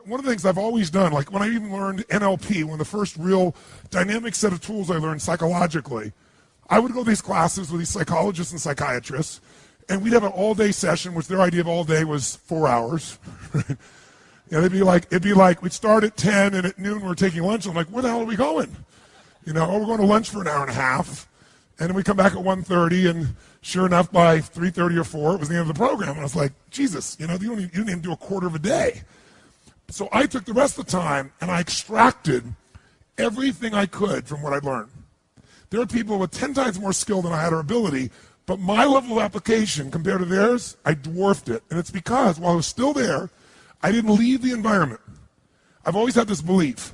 one of the things I've always done, like when I even learned NLP, one of the first real dynamic set of tools I learned psychologically, I would go to these classes with these psychologists and psychiatrists, and we'd have an all-day session, which their idea of all day was 4 hours. And it'd be like we'd start at 10, and at noon we're taking lunch. I'm like, where the hell are we going? We're going to lunch for an hour and a half, and then we come back at 1:30, and sure enough, by 3:30 or 4, it was the end of the program. And I was like, Jesus, you didn't even do a quarter of a day. So I took the rest of the time, and I extracted everything I could from what I'd learned. There are people with 10 times more skill than I had or ability, but my level of application compared to theirs, I dwarfed it. And it's because while I was still there, I didn't leave the environment. I've always had this belief.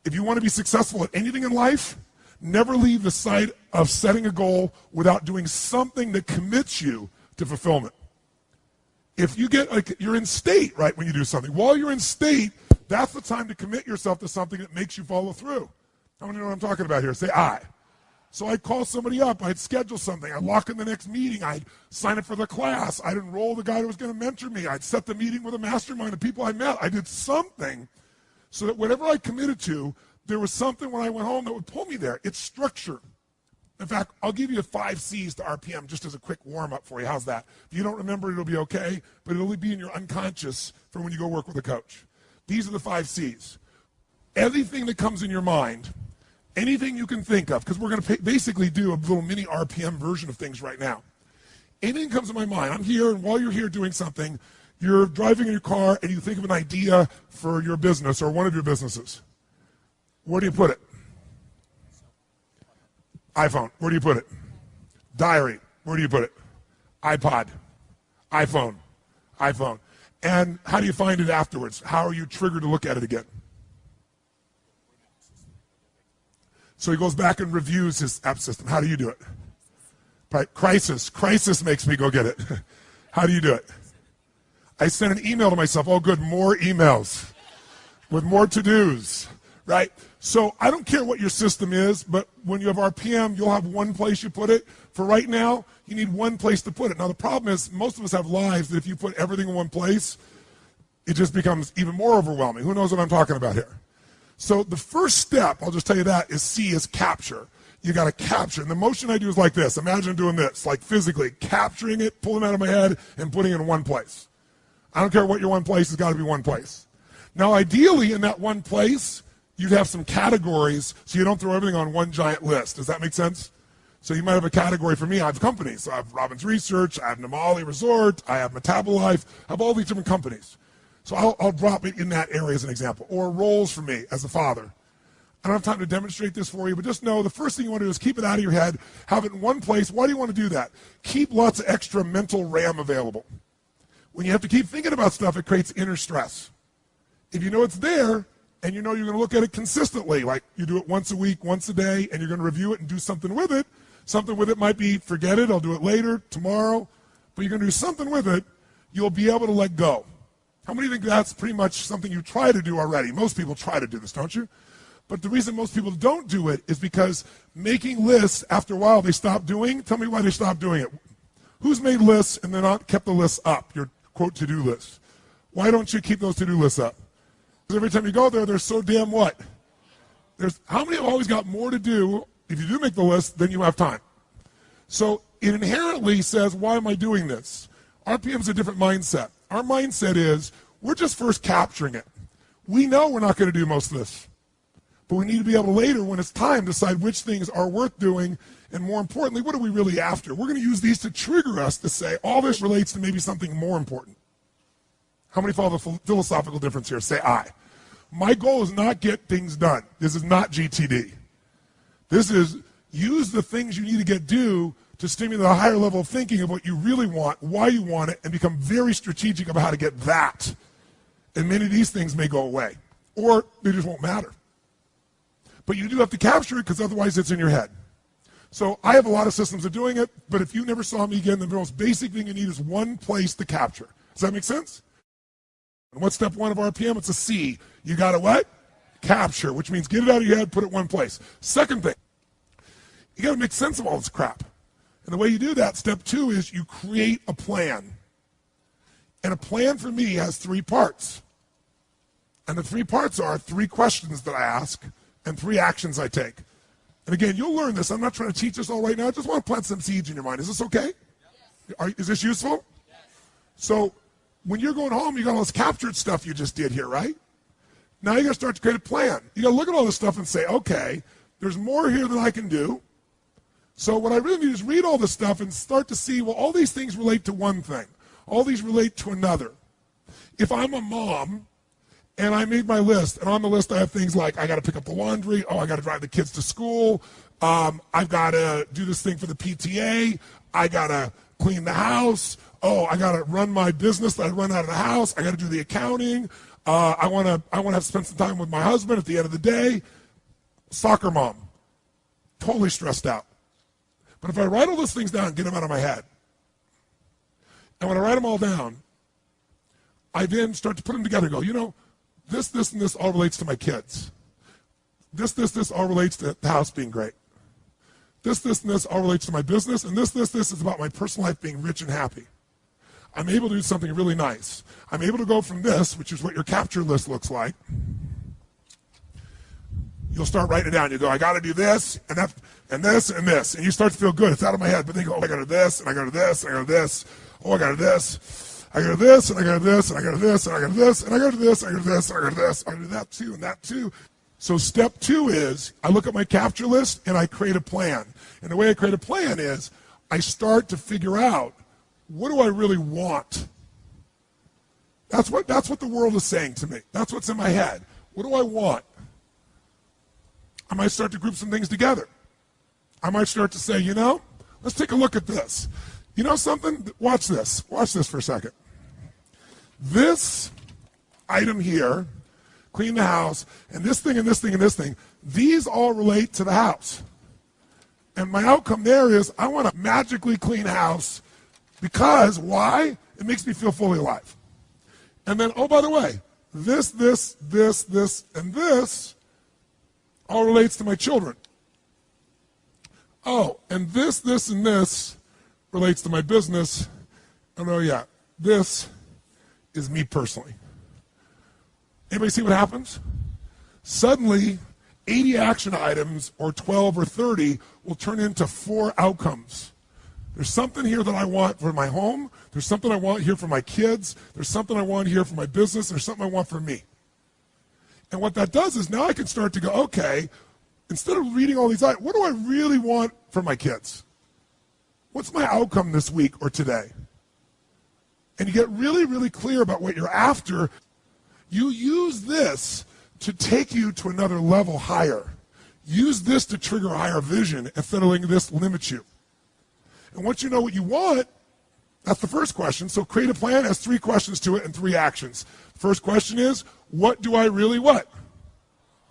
If you want to be successful at anything in life, never leave the sight of setting a goal without doing something that commits you to fulfillment. If you you're in state, right, when you do something. While you're in state, that's the time to commit yourself to something that makes you follow through. How many know what I'm talking about here? Say I. So I'd call somebody up, I'd schedule something, I'd lock in the next meeting, I'd sign up for the class, I'd enroll the guy who was going to mentor me, I'd set the meeting with a mastermind of people I met. I did something so that whatever I committed to, there was something when I went home that would pull me there. It's structure. In fact, I'll give you 5 C's to RPM just as a quick warm-up for you. How's that? If you don't remember, it'll be okay, but it'll be in your unconscious for when you go work with a coach. These are the 5 C's. Everything that comes in your mind, anything you can think of, because we're going to basically do a little mini RPM version of things right now. Anything comes to my mind, I'm here, and while you're here doing something, you're driving in your car, and you think of an idea for your business or one of your businesses. Where do you put it? iPhone. Where do you put it? Diary. Where do you put it? iPod. iPhone. iPhone. And how do you find it afterwards? How are you triggered to look at it again? So he goes back and reviews his app system. How do you do it? Right. Crisis. Crisis makes me go get it. How do you do it? I send an email to myself. Oh, good, more emails with more to-dos, right? So I don't care what your system is, but when you have RPM, you'll have one place you put it. For right now, you need one place to put it. Now, the problem is most of us have lives that if you put everything in one place, it just becomes even more overwhelming. Who knows what I'm talking about here? So the first step, I'll just tell you that, is C, is capture. You got to capture. And the motion I do is like this. Imagine doing this, like physically capturing it, pulling it out of my head, and putting it in one place. I don't care what your one place, it's got to be one place. Now, ideally, in that one place, you'd have some categories so you don't throw everything on one giant list. Does that make sense? So you might have a category. For me, I have companies. So I have Robbins Research, I have Namali Resort, I have Metabolife, I have all these different companies. So I'll drop it in that area as an example. Or roles for me as a father. I don't have time to demonstrate this for you, but just know the first thing you want to do is keep it out of your head, have it in one place. Why do you want to do that? Keep lots of extra mental RAM available. When you have to keep thinking about stuff, it creates inner stress. If you know it's there, and you know you're going to look at it consistently, like you do it once a week, once a day, and you're going to review it and do something with it. Something with it might be, forget it, I'll do it later, tomorrow, but you're going to do something with it, you'll be able to let go. How many think that's pretty much something you try to do already? Most people try to do this, don't you? But the reason most people don't do it is because making lists, after a while, they stop doing. Tell me why they stop doing it. Who's made lists and then not kept the lists up, your, quote, to-do list? Why don't you keep those to-do lists up? Because every time you go there, they're so damn what? How many have always got more to do, if you do make the list, than you have time? So it inherently says, why am I doing this? RPM is a different mindset. Our mindset is, we're just first capturing it. We know we're not going to do most of this. But we need to be able to later, when it's time, decide which things are worth doing, and more importantly, what are we really after? We're going to use these to trigger us to say, all this relates to maybe something more important. How many follow the philosophical difference here? Say I. My goal is not get things done. This is not GTD. This is use the things you need to get done to stimulate a higher level of thinking of what you really want, why you want it, and become very strategic about how to get that. And many of these things may go away, or they just won't matter. But you do have to capture it, because otherwise it's in your head. So I have a lot of systems of doing it, but if you never saw me again, the most basic thing you need is one place to capture. Does that make sense? And what's step 1 of RPM? It's a C. You got to what? Capture, which means get it out of your head, put it in one place. Second thing, you got to make sense of all this crap. And the way you do that, step 2, is you create a plan. And a plan for me has 3 parts. And the 3 parts are 3 questions that I ask and 3 actions I take. And again, you'll learn this. I'm not trying to teach this all right now. I just want to plant some seeds in your mind. Is this okay? Is this useful? So when you're going home, you got all this captured stuff you just did here, right? Now you got to start to create a plan. You got to look at all this stuff and say, okay, there's more here than I can do. So what I really need is read all this stuff and start to see, well, all these things relate to one thing. All these relate to another. If I'm a mom and I made my list, and on the list I have things like I got to pick up the laundry, I got to drive the kids to school, I've got to do this thing for the PTA, I got to clean the house, I got to run my business that I run out of the house, I got to do the accounting, I want to have to spend some time with my husband at the end of the day. Soccer mom, totally stressed out. But if I write all those things down and get them out of my head, and when I write them all down, I then start to put them together and go, you know, this, and this all relates to my kids. This all relates to the house being great. This, and this all relates to my business. And this is about my personal life being rich and happy. I'm able to do something really nice. I'm able to go from this, which is what your capture list looks like. You'll start writing it down. You go, I got to do this, and that, and this, and this. And you start to feel good. It's out of my head. But then you go, I got to do this, and I got to do this, and I got to do this. I got to do this. I got to do this, and I got to do this, and I got to do this, and I got to do this, and I got to do this, and I got to do this, and I got to do this. I got to do that too, and that too. So step 2 is I look at my capture list, and I create a plan. And the way I create a plan is I start to figure out, what do I really want? That's what the world is saying to me. That's what's in my head. What do I want? I might start to group some things together. I might start to say, you know, let's take a look at this. You know something? Watch this. Watch this for a second. This item here, clean the house, and this thing, and this thing, and this thing, these all relate to the house. And my outcome there is I want a magically clean house because, why? It makes me feel fully alive. And then, oh, by the way, this, and this all relates to my children. Oh, and this, and this relates to my business. And oh yeah, this is me personally. Anybody see what happens? Suddenly, 80 action items or 12 or 30 will turn into 4 outcomes. There's something here that I want for my home. There's something I want here for my kids. There's something I want here for my business. There's something I want for me. And what that does is now I can start to go, okay, instead of reading all these items, what do I really want for my kids? What's my outcome this week or today? And you get really, really clear about what you're after. You use this to take you to another level higher. Use this to trigger a higher vision instead of letting this limit you. And once you know what you want, that's the first question. So create a plan has 3 questions to it and 3 actions. First question is, what do I really want?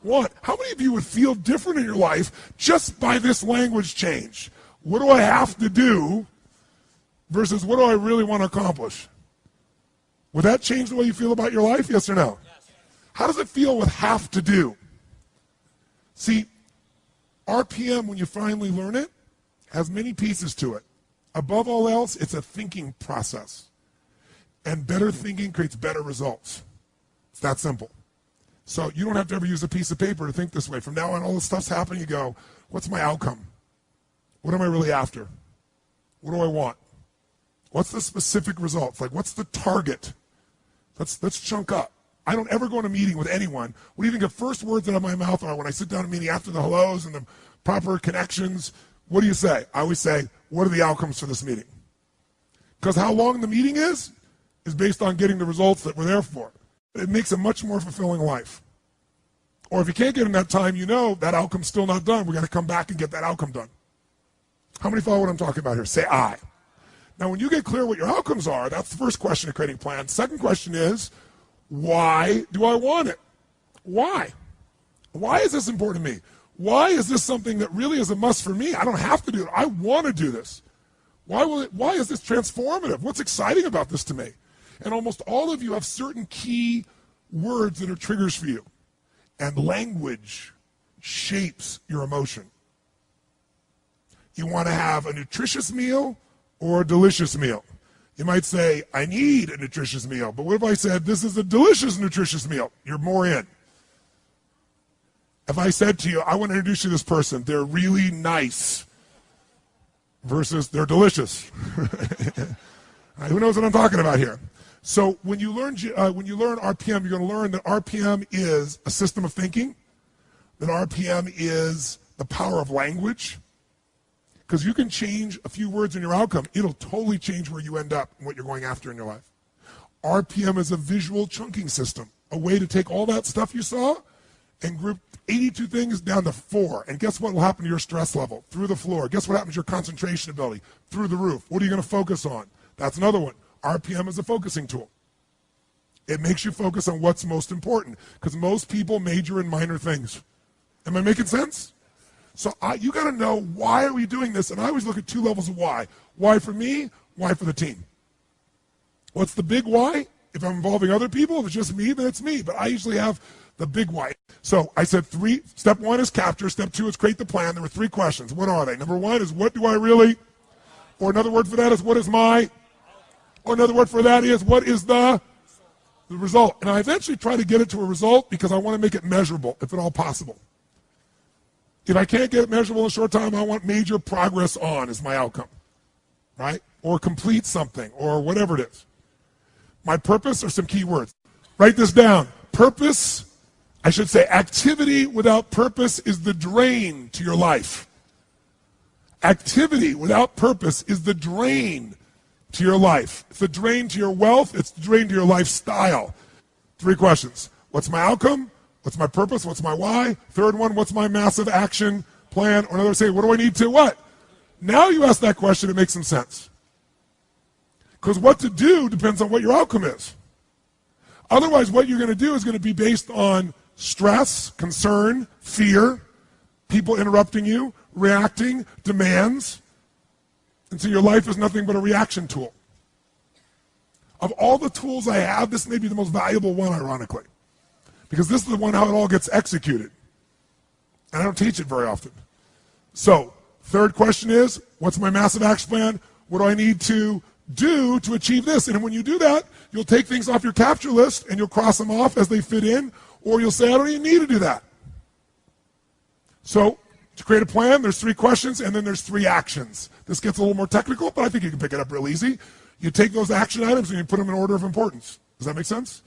How many of you would feel different in your life just by this language change? What do I have to do versus what do I really want to accomplish? Would that change the way you feel about your life? Yes or no? Yes. How does it feel with have to do? See, RPM, when you finally learn it, has many pieces to it. Above all else, it's a thinking process. And better thinking creates better results. It's that simple. So you don't have to ever use a piece of paper to think this way. From now on, all this stuff's happening, you go, what's my outcome? What am I really after? What do I want? What's the specific results? Like, what's the target? Let's chunk up. I don't ever go in a meeting with anyone. What do you think the first words out of my mouth are when I sit down in a meeting after the hellos and the proper connections? What do you say? I always say, what are the outcomes for this meeting? Because how long the meeting is based on getting the results that we're there for. It makes a much more fulfilling life. Or if you can't get in that time, you know that outcome's still not done. We got to come back and get that outcome done. How many follow what I'm talking about here? Say I. Now, when you get clear what your outcomes are, that's the first question of creating a plan. Second question is, why do I want it? Why? Why is this important to me? Why is this something that really is a must for me? I don't have to do it. I want to do this. Why is this transformative? What's exciting about this to me? And almost all of you have certain key words that are triggers for you. And language shapes your emotion. You want to have a nutritious meal or a delicious meal. You might say, I need a nutritious meal. But what if I said, this is a delicious, nutritious meal? You're more in. If I said to you, I want to introduce you to this person, they're really nice, versus they're delicious. Who knows what I'm talking about here? So when you learn RPM, you're going to learn that RPM is a system of thinking, that RPM is the power of language, because you can change a few words in your outcome. It'll totally change where you end up and what you're going after in your life. RPM is a visual chunking system, a way to take all that stuff you saw and group 82 things down to 4. And guess what will happen to your stress level? Through the floor. Guess what happens to your concentration ability? Through the roof. What are you going to focus on? That's another one. RPM is a focusing tool. It makes you focus on what's most important, because most people major in minor things. Am I making sense? So you got to know, why are we doing this? And I always look at 2 levels of why. Why for me? Why for the team? What's the big why? If I'm involving other people, if it's just me, then it's me. But I usually have the big why. So I said 3. Step 1 is capture. Step 2 is create the plan. There were 3 questions. What are they? Number 1 is, what do I really? Or another word for that is, what is my? Or another word for that is, what is the result? And I eventually try to get it to a result because I want to make it measurable, if at all possible. If I can't get it measurable in a short time, I want major progress on as my outcome, right? Or complete something, or whatever it is. My purpose are some key words. Write this down. Purpose, I should say, activity without purpose is the drain to your life. Activity without purpose is the drain to your life. It's the drain to your wealth. It's the drain to your lifestyle. 3 questions. What's my outcome? What's my purpose? What's my why? Third one, what's my massive action plan? Or another, say, what do I need to what? Now you ask that question, it makes some sense. Because what to do depends on what your outcome is. Otherwise, what you're going to do is going to be based on stress, concern, fear, people interrupting you, reacting, demands. And so your life is nothing but a reaction tool. Of all the tools I have, this may be the most valuable one, ironically. Because this is the one how it all gets executed. And I don't teach it very often. So, third question is, what's my massive action plan? What do I need to do to achieve this? And when you do that, you'll take things off your capture list and you'll cross them off as they fit in, or you'll say, I don't even need to do that. So, to create a plan, there's 3 questions and then there's 3 actions. This gets a little more technical, but I think you can pick it up real easy. You take those action items and you put them in order of importance. Does that make sense?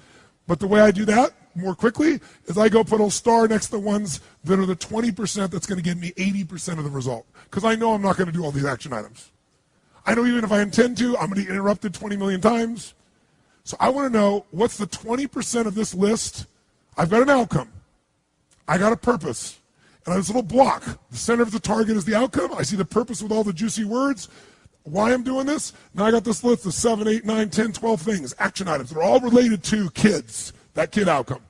But the way I do that more quickly is I go put a star next to the ones that are the 20% that's going to give me 80% of the result. Because I know I'm not going to do all these action items. I know even if I intend to, I'm going to get interrupted 20 million times. So I want to know, what's the 20% of this list? I've got an outcome. I got a purpose. And on this little block, the center of the target is the outcome. I see the purpose with all the juicy words. Why I'm doing this? Now I got this list of 7, 8, 9, 10, 12 things, action items. They're all related to kids, that kid outcome.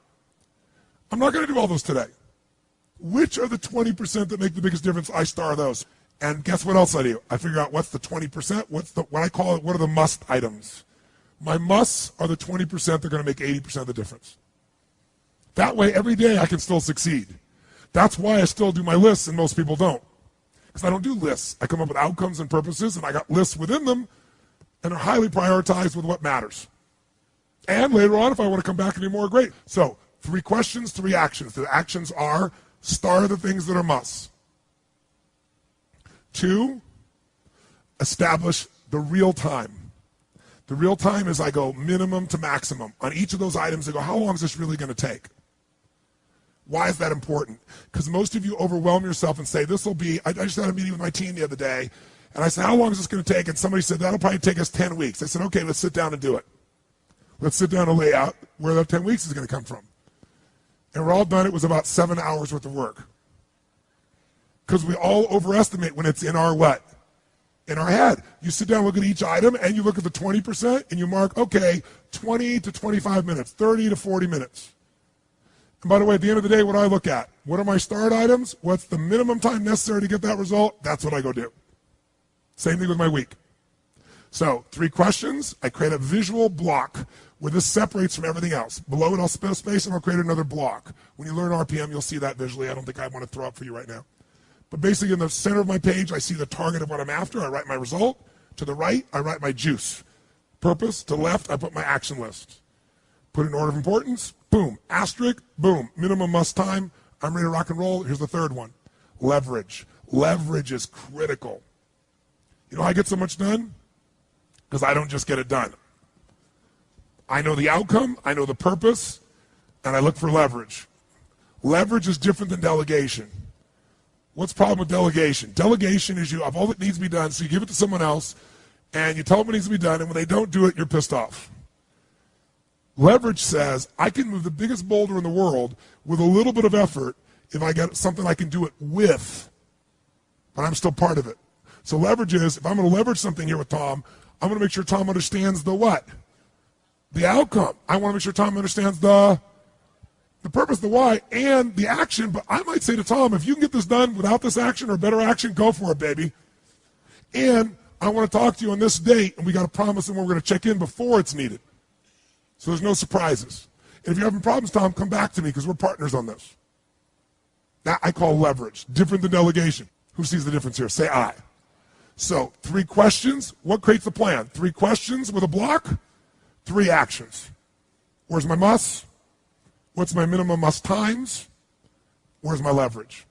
I'm not going to do all those today. Which are the 20% that make the biggest difference? I star those. And guess what else I do? I figure out what's the 20%, what I call it, what are the must items. My musts are the 20% that are going to make 80% of the difference. That way, every day I can still succeed. That's why I still do my lists and most people don't. Because I don't do lists. I come up with outcomes and purposes, and I got lists within them, and they're highly prioritized with what matters. And later on, if I want to come back and do more, great. So, 3 questions, 3 actions. The actions are, star the things that are musts. 2, establish the real time. The real time is I go minimum to maximum. On each of those items, I go, how long is this really going to take? Why is that important? Because most of you overwhelm yourself and say, this will be, I just had a meeting with my team the other day, and I said, how long is this going to take? And somebody said, that'll probably take us 10 weeks. I said, okay, let's sit down and do it. Let's sit down and lay out where that 10 weeks is going to come from. And we're all done. It was about 7 hours worth of work. Because we all overestimate when it's in our what? In our head. You sit down, look at each item, and you look at the 20%, and you mark, okay, 20 to 25 minutes, 30 to 40 minutes. And by the way, at the end of the day, what do I look at? What are my start items? What's the minimum time necessary to get that result? That's what I go do. Same thing with my week. So, 3 questions. I create a visual block where this separates from everything else. Below it, I'll spell space, and I'll create another block. When you learn RPM, you'll see that visually. I don't think I want to throw up for you right now. But basically, in the center of my page, I see the target of what I'm after. I write my result. To the right, I write my juice. purpose. To the left, I put my action list. Put it in order of importance, boom. Asterisk, boom. Minimum must time, I'm ready to rock and roll. Here's the third one, leverage. Leverage is critical. You know how I get so much done? Because I don't just get it done. I know the outcome, I know the purpose, and I look for leverage. Leverage is different than delegation. What's the problem with delegation? Delegation is you have all that needs to be done, so you give it to someone else, and you tell them what needs to be done, and when they don't do it, you're pissed off. Leverage says, I can move the biggest boulder in the world with a little bit of effort if I get something I can do it with, but I'm still part of it. So leverage is, if I'm going to leverage something here with Tom, I'm going to make sure Tom understands the what? The outcome. I want to make sure Tom understands the purpose, the why, and the action. But I might say to Tom, if you can get this done without this action or better action, go for it, baby. And I want to talk to you on this date, and we got to promise and we're going to check in before it's needed. So there's no surprises. And if you're having problems, Tom, come back to me because we're partners on this. That I call leverage, different than delegation. Who sees the difference here? Say aye. So 3 questions. What creates the plan? 3 questions with a block, 3 actions. Where's my must? What's my minimum must times? Where's my leverage?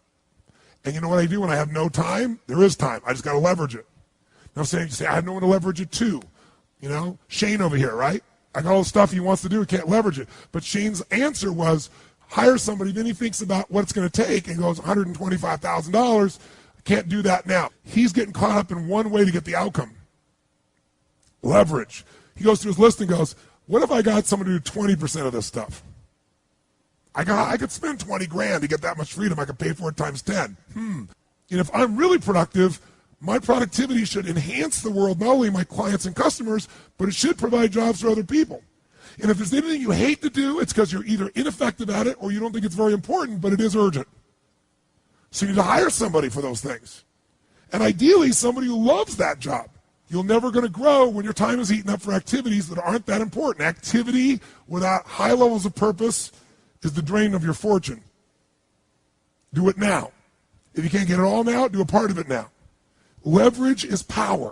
And you know what I do when I have no time? There is time. I just got to leverage it. Now I'm saying, you say, I have no one to leverage it to. You know, Shane over here, right? I got all the stuff he wants to do, he can't leverage it. But Shane's answer was, hire somebody, then he thinks about what it's going to take and goes, $125,000, I can't do that now. He's getting caught up in one way to get the outcome. Leverage. He goes through his list and goes, what if I got someone to do 20% of this stuff? I could spend 20 grand to get that much freedom. I could pay for it times 10. And if I'm really productive, my productivity should enhance the world, not only my clients and customers, but it should provide jobs for other people. And if there's anything you hate to do, it's because you're either ineffective at it or you don't think it's very important, but it is urgent. So you need to hire somebody for those things. And ideally, somebody who loves that job. You're never going to grow when your time is eaten up for activities that aren't that important. Activity without high levels of purpose is the drain of your fortune. Do it now. If you can't get it all now, do a part of it now. Leverage is power.